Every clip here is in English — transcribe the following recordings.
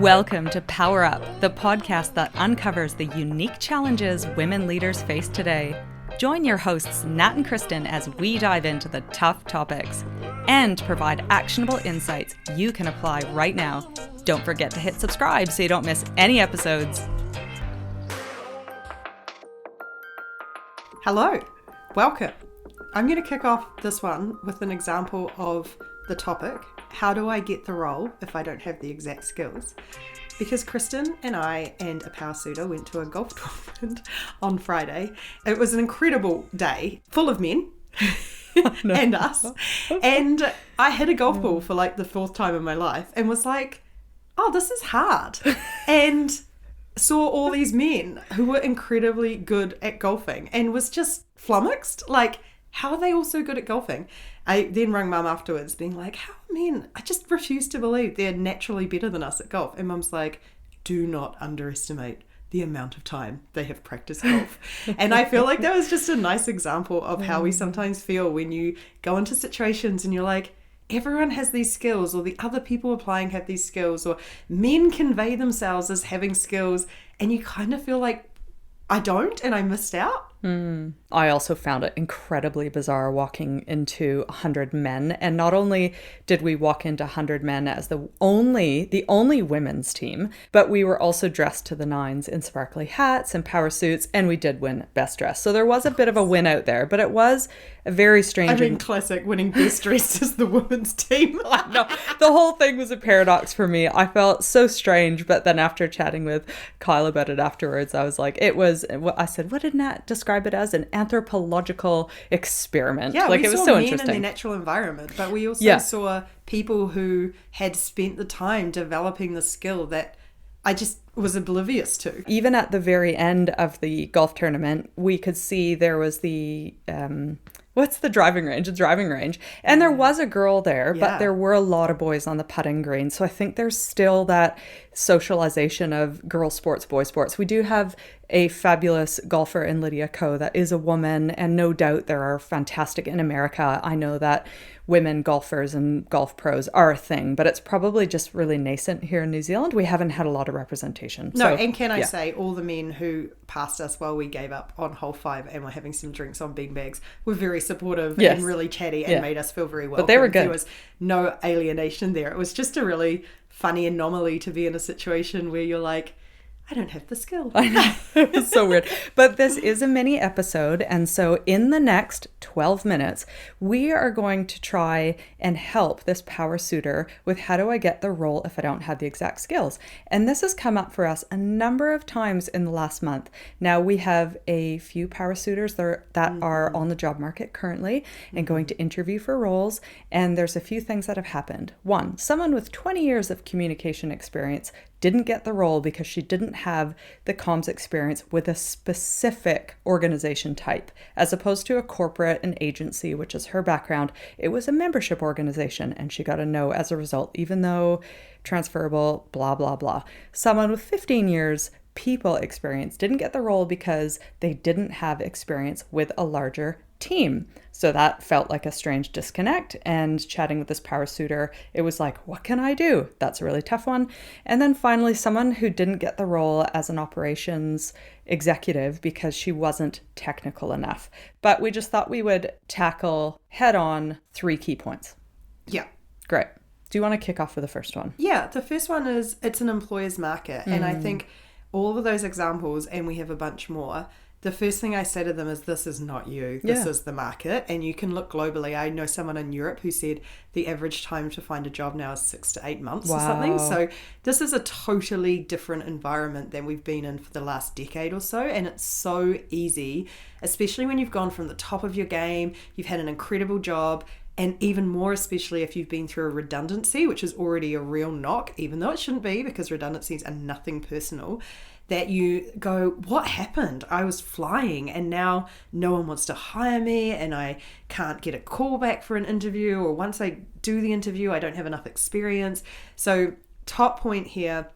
Welcome to Powrup, the podcast that uncovers the unique challenges women leaders face today. Join your hosts, Nat and Kristen, as we dive into the tough topics and provide actionable insights you can apply right now. Don't forget to hit subscribe so you don't miss any episodes. Hello, welcome. I'm going to kick off this one with an example of the topic, how do I get the role if I don't have the exact skills? Because Kristen and I and a Powrsuiter went to a golf tournament on Friday. It was an incredible day, full of men and us. And I hit a golf ball for like the fourth time in my life and was like, oh, this is hard. And saw all these men who were incredibly good at golfing and was just flummoxed. Like, how are they all so good at golfing? I then rang Mum afterwards being like, how men, I just refuse to believe they're naturally better than us at golf. And Mum's like, do not underestimate the amount of time they have practiced golf. And I feel like that was just a nice example of how we sometimes feel when you go into situations and you're like, everyone has these skills, or the other people applying have these skills, or men convey themselves as having skills, and you kind of feel like, I don't, and I missed out. I also found it incredibly bizarre walking into 100 men. And not only did we walk into 100 men as the only women's team, but we were also dressed to the nines in sparkly hats and power suits, and we did win best dress. So there was a bit of a win out there, but it was a very strange... I mean, classic, winning best dressed as the women's team. No, the whole thing was a paradox for me. I felt so strange, but then after chatting with Kyle about it afterwards, I was like, I said, what did Nat describe it as? An anthropological experiment. Yeah, like, we it was saw so men interesting. in their natural environment, but we also saw people who had spent the time developing the skill that I just was oblivious to. Even at the very end of the golf tournament, we could see there was the... what's the driving range? A driving range. And there was a girl there, but there were a lot of boys on the putting green. So I think there's still that socialization of girl sports, boy sports. We do have a fabulous golfer in Lydia Ko that is a woman, and no doubt there are fantastic in America. I know that women golfers and golf pros are a thing, but it's probably just really nascent here in New Zealand. We haven't had a lot of representation. No, and can I say, all the men who passed us while we gave up on hole 5 and were having some drinks on beanbags were very supportive and really chatty and made us feel very welcome. But they were good. There was no alienation there. It was just a really funny anomaly to be in a situation where you're like, I don't have the skill. I know. It's so weird. But this is a mini episode. And so in the next 12 minutes, we are going to try and help this Powrsuiter with how do I get the role if I don't have the exact skills. And this has come up for us a number of times in the last month. Now we have a few Powrsuiters that are on the job market currently and going to interview for roles. And there's a few things that have happened. One, someone with 20 years of communication experience didn't get the role because she didn't have the comms experience with a specific organization type, as opposed to a corporate and agency, which is her background. It was a membership organization, and she got a no as a result, even though transferable, blah, blah, blah. Someone with 15 years people experience didn't get the role because they didn't have experience with a larger team. So that felt like a strange disconnect. And chatting with this Powrsuiter, it was like, what can I do? That's a really tough one. And then finally, someone who didn't get the role as an operations executive because she wasn't technical enough. But we just thought we would tackle head on 3 key points. Yeah. Great. Do you want to kick off with the first one? Yeah, the first one is it's an employer's market. And I think all of those examples, and we have a bunch more, the first thing I say to them is, this is not you. This is the market. And you can look globally. I know someone in Europe who said the average time to find a job now is 6 to 8 months or something. So this is a totally different environment than we've been in for the last decade or so. And it's so easy, especially when you've gone from the top of your game, you've had an incredible job, and even more especially if you've been through a redundancy, which is already a real knock, even though it shouldn't be, because redundancies are nothing personal, that you go, what happened? I was flying and now no one wants to hire me and I can't get a call back for an interview, or once I do the interview, I don't have enough experience. So top point here,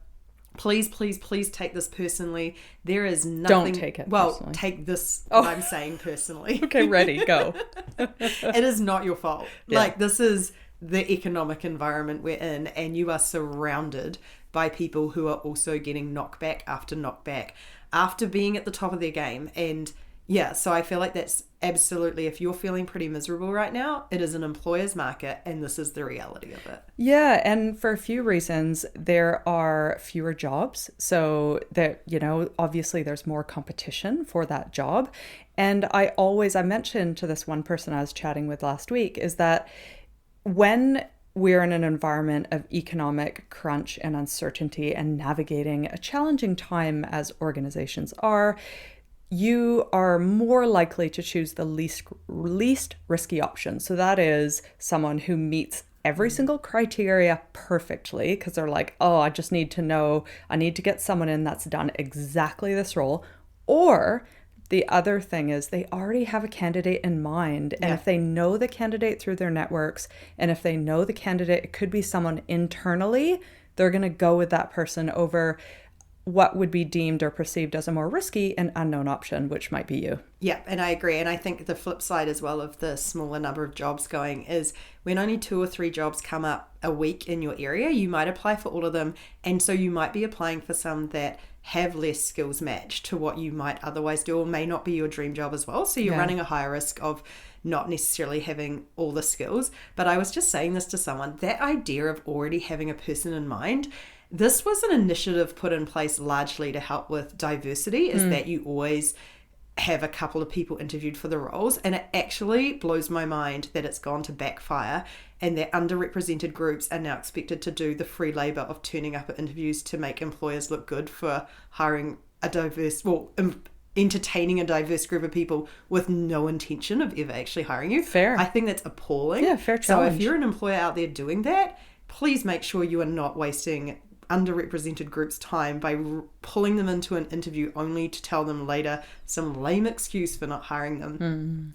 please, please, please take this personally. There is nothing... Don't take it personally. Take this, what I'm saying personally. Okay, ready, go. It is not your fault. Yeah. Like, this is the economic environment we're in, and you are surrounded by people who are also getting knockback after knockback after being at the top of their game. And yeah, so I feel like that's absolutely, if you're feeling pretty miserable right now, it is an employer's market, and this is the reality of it. Yeah, and for a few reasons, there are fewer jobs. So that, obviously there's more competition for that job. And I mentioned to this one person I was chatting with last week, is that when we're in an environment of economic crunch and uncertainty and navigating a challenging time as organizations are, you are more likely to choose the least risky option. So that is someone who meets every single criteria perfectly, because they're like, oh, I just need to know, I need to get someone in that's done exactly this role. Or the other thing is they already have a candidate in mind. And if they know the candidate through their networks, and if they know the candidate, it could be someone internally, they're going to go with that person over what would be deemed or perceived as a more risky and unknown option, which might be you. Yeah, and I agree. And I think the flip side as well of the smaller number of jobs going is when only 2 or 3 jobs come up a week in your area, you might apply for all of them. And so you might be applying for some that have less skills matched to what you might otherwise do, or may not be your dream job as well. So you're running a higher risk of not necessarily having all the skills. But I was just saying this to someone, that idea of already having a person in mind, this was an initiative put in place largely to help with diversity, is that you always have a couple of people interviewed for the roles. And it actually blows my mind that it's gone to backfire, and that underrepresented groups are now expected to do the free labor of turning up at interviews to make employers look good for hiring a diverse, entertaining a diverse group of people with no intention of ever actually hiring you. Fair. I think that's appalling. Yeah, fair challenge. So if you're an employer out there doing that, please make sure you are not wasting underrepresented groups' time by pulling them into an interview only to tell them later some lame excuse for not hiring them.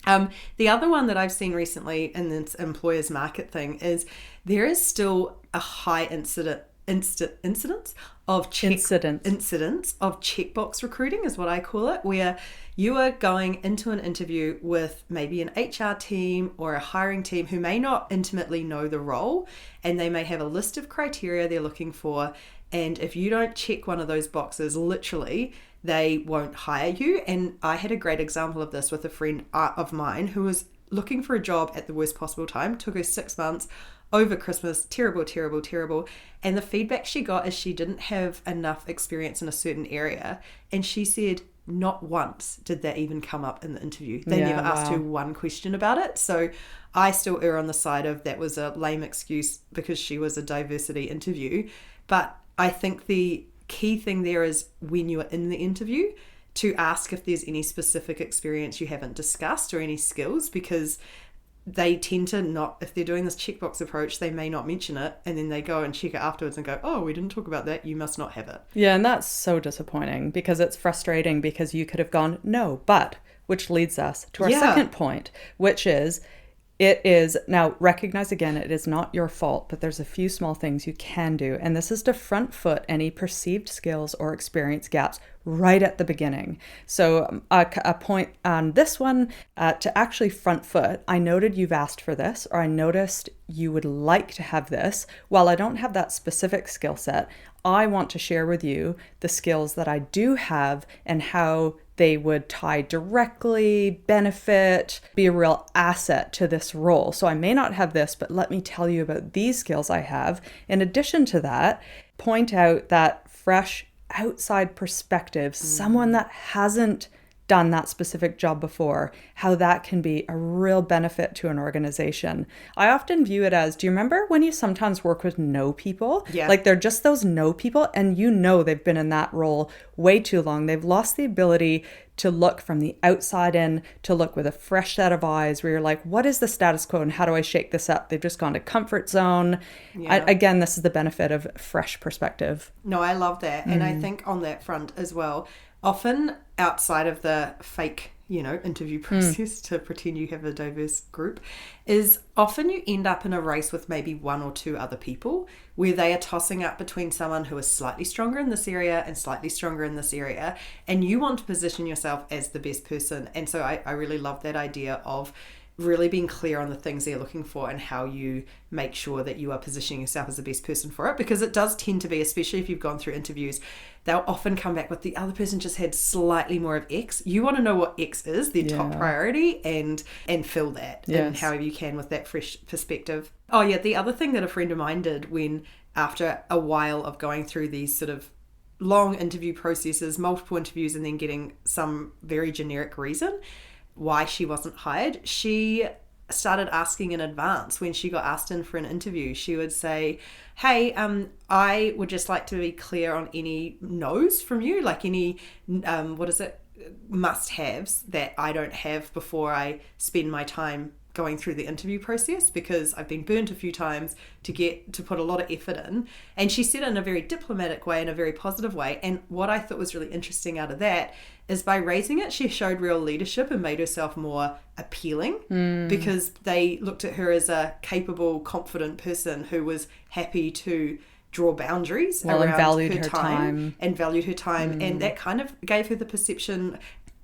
The other one that I've seen recently in this employers market thing is there is still a high incidence of checkbox recruiting, is what I call it, where you are going into an interview with maybe an HR team or a hiring team who may not intimately know the role, and they may have a list of criteria they're looking for, and if you don't check one of those boxes, literally they won't hire you. And I had a great example of this with a friend of mine who was looking for a job at the worst possible time. Took her 6 months over Christmas. Terrible. And the feedback she got is she didn't have enough experience in a certain area. And she said not once did that even come up in the interview. They never asked her one question about it. So I still err on the side of that was a lame excuse because she was a diversity interview. But I think the key thing there is when you are in the interview to ask if there's any specific experience you haven't discussed or any skills, because they tend to not, if they're doing this checkbox approach, they may not mention it, and then they go and check it afterwards and go, oh, we didn't talk about that, you must not have it. Yeah, and that's so disappointing because it's frustrating because you could have gone, no, but, which leads us to our second point, which is, it is, now recognize again, it is not your fault, but there's a few small things you can do. And this is to front foot any perceived skills or experience gaps right at the beginning. So a point on this one, to actually front foot, I noted you've asked for this, or I noticed you would like to have this. While I don't have that specific skill set, I want to share with you the skills that I do have and how they would tie directly, benefit, be a real asset to this role. So I may not have this, but let me tell you about these skills I have. In addition to that, point out that fresh outside perspective, someone that hasn't done that specific job before, how that can be a real benefit to an organization. I often view it as, do you remember when you sometimes work with no people? Yeah. Like they're just those no people, and you know they've been in that role way too long. They've lost the ability to look from the outside in, to look with a fresh set of eyes where you're like, what is the status quo and how do I shake this up? They've just gone to comfort zone. Yeah. Again, this is the benefit of fresh perspective. No, I love that. And I think on that front as well, often outside of the fake, interview process to pretend you have a diverse group, is often you end up in a race with maybe 1 or 2 other people where they are tossing up between someone who is slightly stronger in this area and slightly stronger in this area, and you want to position yourself as the best person. And so I really love that idea of really being clear on the things they're looking for and how you make sure that you are positioning yourself as the best person for it, because it does tend to be, especially if you've gone through interviews, they'll often come back with the other person just had slightly more of X. You want to know what X is, their top priority, and fill that in however you can with that fresh perspective. Oh yeah, the other thing that a friend of mine did when, after a while of going through these sort of long interview processes, multiple interviews, and then getting some very generic reason why she wasn't hired, she started asking in advance. When she got asked in for an interview, she would say, hey, I would just like to be clear on any no's from you, like any must-haves that I don't have before I spend my time going through the interview process, because I've been burnt a few times to put a lot of effort in. And she said it in a very diplomatic way, in a very positive way. And what I thought was really interesting out of that is, by raising it, she showed real leadership and made herself more appealing, because they looked at her as a capable, confident person who was happy to draw boundaries around her time and valued her time. And that kind of gave her the perception,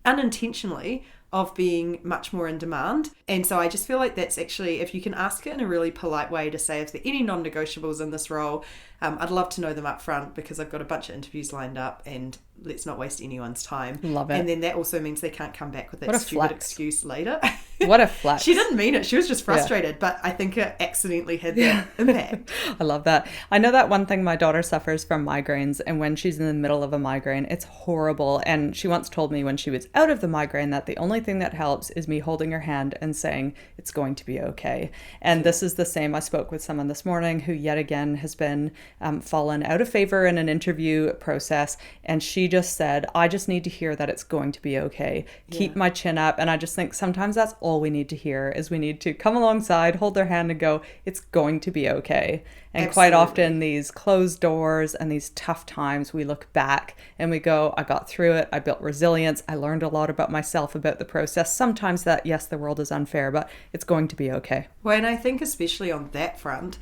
unintentionally, of being much more in demand. And so I just feel like that's actually, if you can ask it in a really polite way to say, if there are any non-negotiables in this role, I'd love to know them up front, because I've got a bunch of interviews lined up and let's not waste anyone's time. Love it. And then that also means they can't come back with that stupid excuse later. What a flex. She didn't mean it. She was just frustrated, but I think it accidentally had that impact. I love that. I know that one thing, my daughter suffers from migraines, and when she's in the middle of a migraine, it's horrible. And she once told me when she was out of the migraine that the only thing that helps is me holding her hand and saying, it's going to be okay. And this is the same. I spoke with someone this morning who yet again has been fallen out of favor in an interview process. And she just said, I just need to hear that it's going to be okay. Keep my chin up. And I just think sometimes that's all we need to hear, is we need to come alongside, hold their hand and go, it's going to be okay. And Absolutely. Quite often these closed doors and these tough times, we look back and we go, I got through it. I built resilience. I learned a lot about myself, about the process. Sometimes that, yes, the world is unfair, but it's going to be okay. Well, and I think especially on that front,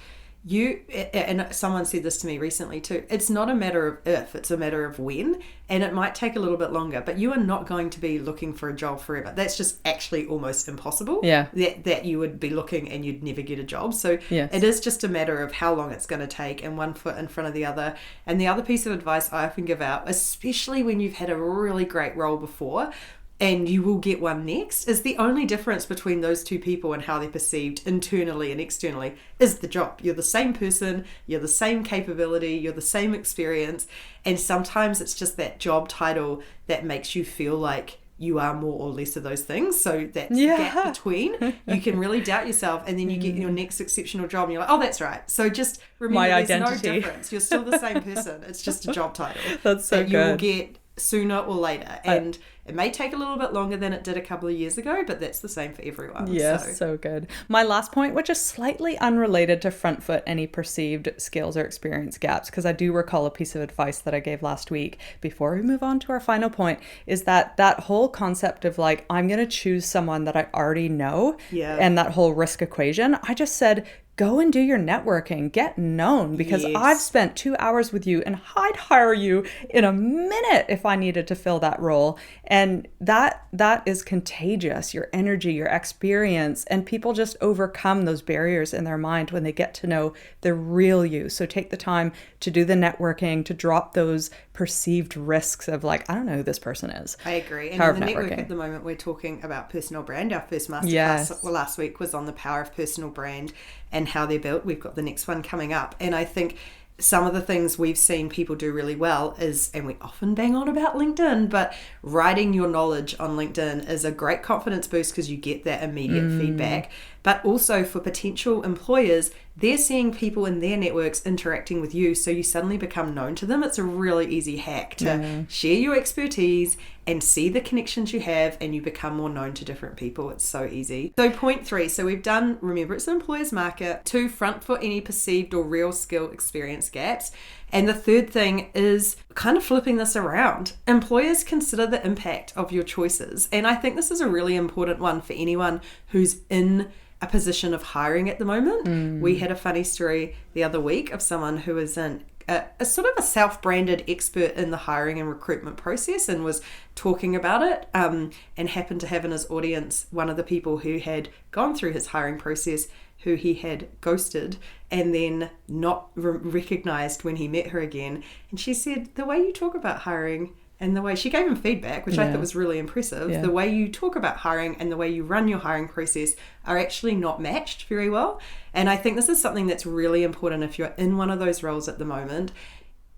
and someone said this to me recently too, it's not a matter of if, it's a matter of when, and it might take a little bit longer, but you are not going to be looking for a job forever. That's just actually almost impossible. Yeah. That you would be looking and you'd never get a job. So It is just a matter of how long it's going to take, and one foot in front of the other. And the other piece of advice I often give out, especially when you've had a really great role before, and you will get one next, is the only difference between those two people and how they're perceived internally and externally is the job. You're the same person, you're the same capability, you're the same experience, and sometimes it's just that job title that makes you feel like you are more or less of those things. So that gap between, you can really doubt yourself, and then you get your next exceptional job and you're like, oh, that's right. So just remember, there's no difference. You're still the same person. It's just a job title. That's so good. You will get sooner or later, and it may take a little bit longer than it did a couple of years ago, but that's the same for everyone. Yes, so good. My last point, which is slightly unrelated to front foot any perceived skills or experience gaps, because I do recall a piece of advice that I gave last week before we move on to our final point, is that whole concept of like, I'm going to choose someone that I already know, and that whole risk equation. I just said, go and do your networking, get known, because I've spent 2 hours with you and I'd hire you in a minute if I needed to fill that role. And that is contagious, your energy, your experience, and people just overcome those barriers in their mind when they get to know the real you. So take the time to do the networking, to drop those perceived risks of like, I don't know who this person is. I agree. And in the network at the moment, we're talking about personal brand. Our first masterclass last week was on the power of personal brand and how they're built. We've got the next one coming up. And I think some of the things we've seen people do really well is, and we often bang on about LinkedIn, but writing your knowledge on LinkedIn is a great confidence boost because you get that immediate feedback. But also for potential employers, they're seeing people in their networks interacting with you, so you suddenly become known to them. It's a really easy hack to share your expertise and see the connections you have, and you become more known to different people. It's so easy. So point 3, so we've done, remember, it's an employer's market. 2, front for any perceived or real skill experience gaps. And the third thing is kind of flipping this around. Employers consider the impact of your choices. And I think this is a really important one for anyone who's in a position of hiring at the moment. We had a funny story the other week of someone who was in a sort of a self-branded expert in the hiring and recruitment process, and was talking about it, and happened to have in his audience one of the people who had gone through his hiring process, who he had ghosted and then not recognized when he met her again. And she said, the way you talk about hiring and the way she gave him feedback, which I thought was really impressive, the way you talk about hiring and the way you run your hiring process are actually not matched very well. And I think this is something that's really important if you're in one of those roles at the moment.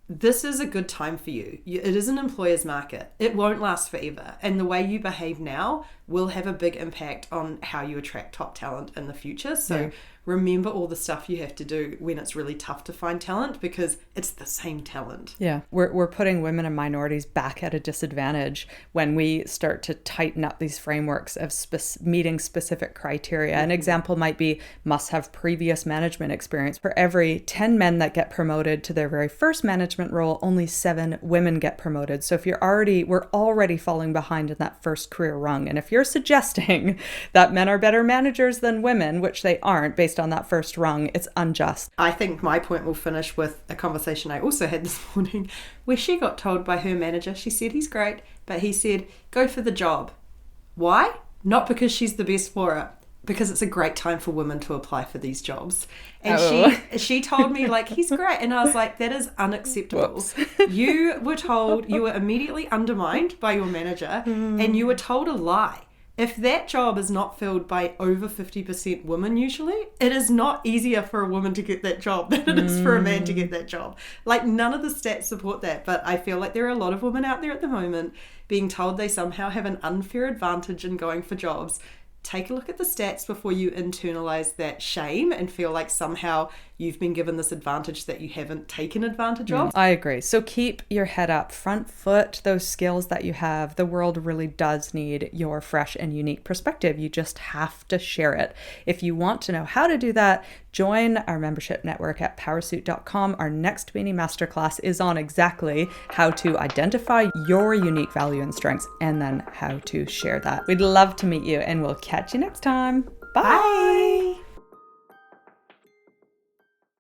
This is a good time for you. It is an employer's market. It won't last forever. And the way you behave now will have a big impact on how you attract top talent in the future. So remember all the stuff you have to do when it's really tough to find talent, because it's the same talent. Yeah, we're putting women and minorities back at a disadvantage when we start to tighten up these frameworks of meeting specific criteria. An example might be must have previous management experience. For every 10 men that get promoted to their very first management role, only 7 women get promoted. So if we're already falling behind in that first career rung. And if you're suggesting that men are better managers than women, which they aren't based on that first rung, it's unjust. I think my point will finish with a conversation I also had this morning where she got told by her manager, she said, he's great, but he said, go for the job. Why? Not because she's the best for it, because it's a great time for women to apply for these jobs. And she told me, like, he's great. And I was like, that is unacceptable. You were told, you were immediately undermined by your manager, and you were told a lie. If that job is not filled by over 50% women usually, it is not easier for a woman to get that job than it is for a man to get that job. Like, none of the stats support that, but I feel like there are a lot of women out there at the moment being told they somehow have an unfair advantage in going for jobs. Take a look at the stats before you internalize that shame and feel like somehow you've been given this advantage that you haven't taken advantage of. I agree. So keep your head up, front foot those skills that you have. The world really does need your fresh and unique perspective. You just have to share it. If you want to know how to do that, join our membership network at Powrsuit.com. Our next mini masterclass is on exactly how to identify your unique value and strengths and then how to share that. We'd love to meet you, and we'll catch you next time. Bye.